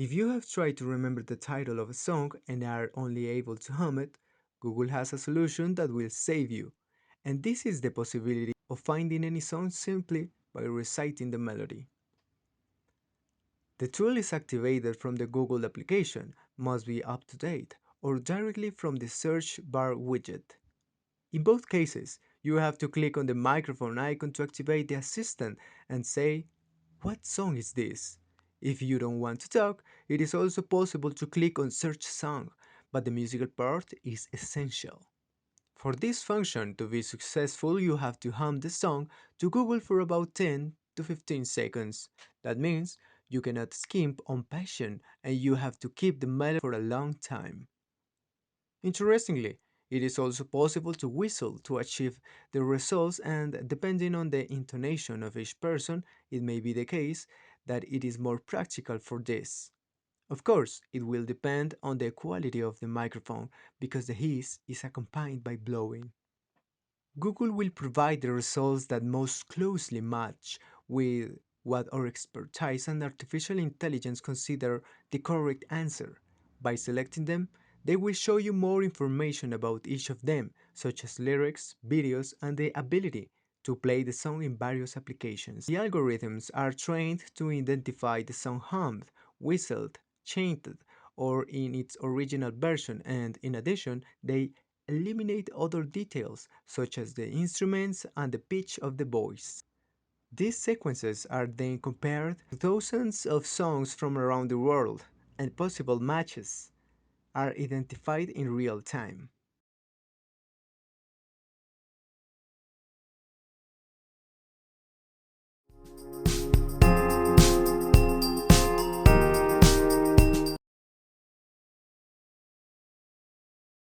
If you have tried to remember the title of a song and are only able to hum it, Google has a solution that will save you. And this is the possibility of finding any song simply by reciting the melody. The tool is activated from the Google application, must be up to date, or directly from the search bar widget. In both cases, you have to click on the microphone icon to activate the assistant and say, "What song is this?" If you don't want to talk, it is also possible to click on Search Song, but the musical part is essential. For this function to be successful, you have to hum the song to Google for about 10 to 15 seconds. That means you cannot skimp on passion and you have to keep the melody for a long time. Interestingly, it is also possible to whistle to achieve the results, and depending on the intonation of each person, it may be the case that it is more practical for this. Of course, it will depend on the quality of the microphone because the hiss is accompanied by blowing. Google will provide the results that most closely match with what our expertise and artificial intelligence consider the correct answer. By selecting them, they will show you more information about each of them, such as lyrics, videos, and the ability to play the song in various applications. The algorithms are trained to identify the song hummed, whistled, chanted, or in its original version, and in addition, they eliminate other details such as the instruments and the pitch of the voice. These sequences are then compared to thousands of songs from around the world, and possible matches are identified in real time.